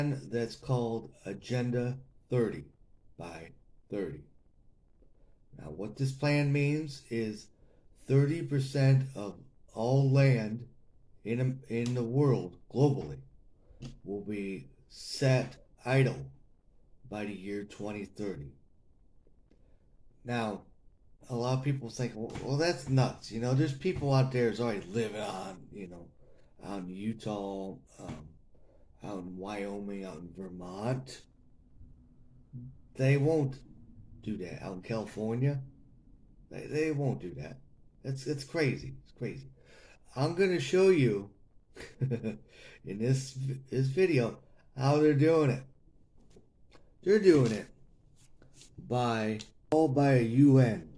That's called Agenda 30 by 30. Now, what this plan means is 30% of all land in the world globally will be set idle by the year 2030. Now, a lot of people think, well, that's nuts. There's people out there who's already living out in Utah, out in Wyoming, out in Vermont. They won't do that. Out in California, they won't do that. It's crazy. It's crazy. I'm gonna show you in this video how they're doing it. They're doing it all by a UN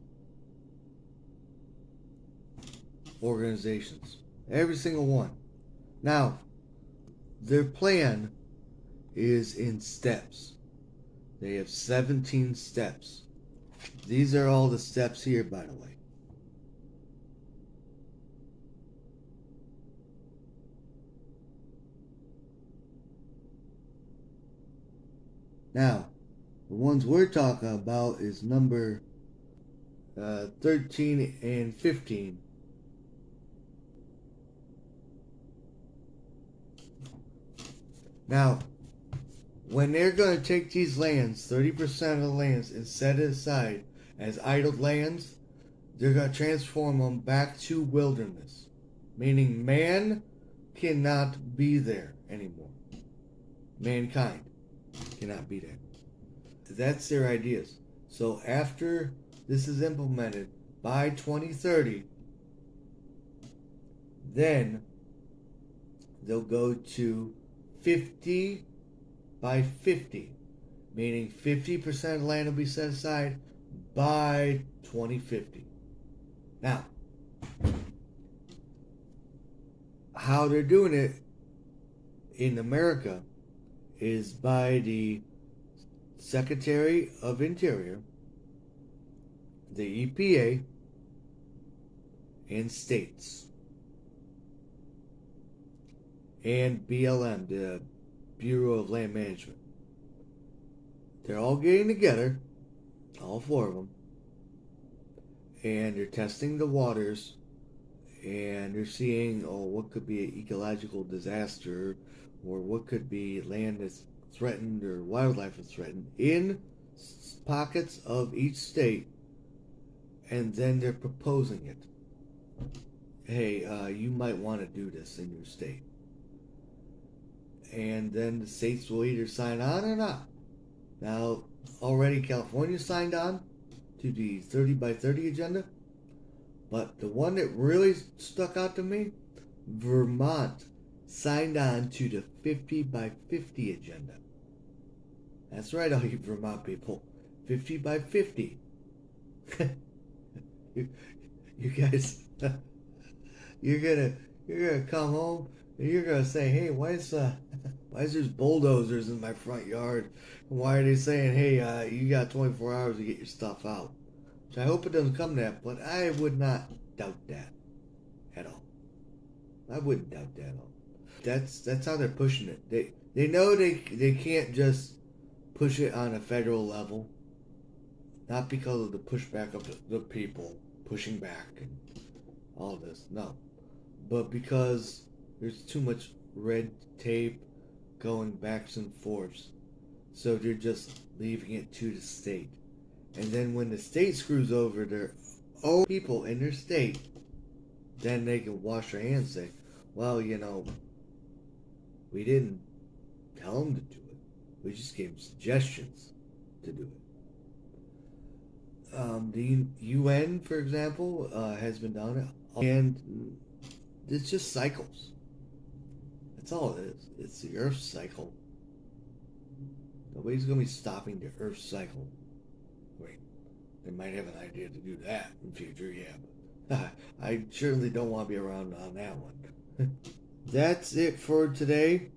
organizations. Every single one. Now, their plan is in steps. They have 17 steps. These are all the steps here, by the way. Now, the ones we're talking about is number 13 and 15. Now, when they're going to take these lands, 30% of the lands, and set it aside as idle lands, they're going to transform them back to wilderness. Meaning man cannot be there anymore. Mankind cannot be there. That's their ideas. So after this is implemented by 2030, then they'll go to 50 by 50, meaning 50% of land will be set aside by 2050. Now, how they're doing it in America is by the Secretary of Interior, the EPA, and states, and BLM, the Bureau of Land Management. They're all getting together, all four of them, and they're testing the waters, and they're seeing, what could be an ecological disaster, or what could be land that's threatened or wildlife is threatened in pockets of each state, and then they're proposing it. Hey, you might want to do this in your state. And then the states will either sign on or not. Now, already California signed on to the 30 by 30 agenda, but the one that really stuck out to me, Vermont signed on to the 50 by 50 agenda. That's right, all you Vermont people. 50 by 50. you guys, you're gonna come home and you're gonna say, hey, why is there's bulldozers in my front yard? Why are they saying, hey, you got 24 hours to get your stuff out? So I hope it doesn't come to that, but I would not doubt that at all. I wouldn't doubt that at all. That's how they're pushing it. They know they can't just push it on a federal level, not because of the pushback of the people pushing back and all this, no, but because there's too much red tape going backs and forths, so they're just leaving it to the state. And then when the state screws over their own people in their state, then they can wash their hands and say, well, we didn't tell them to do it. We just gave them suggestions to do it. The UN, for example, has been done, and it's just cycles. That's all it is. It's the Earth cycle. Nobody's going to be stopping the Earth cycle. Wait, they might have an idea to do that in the future, yeah, but I certainly don't want to be around on that one. That's it for today.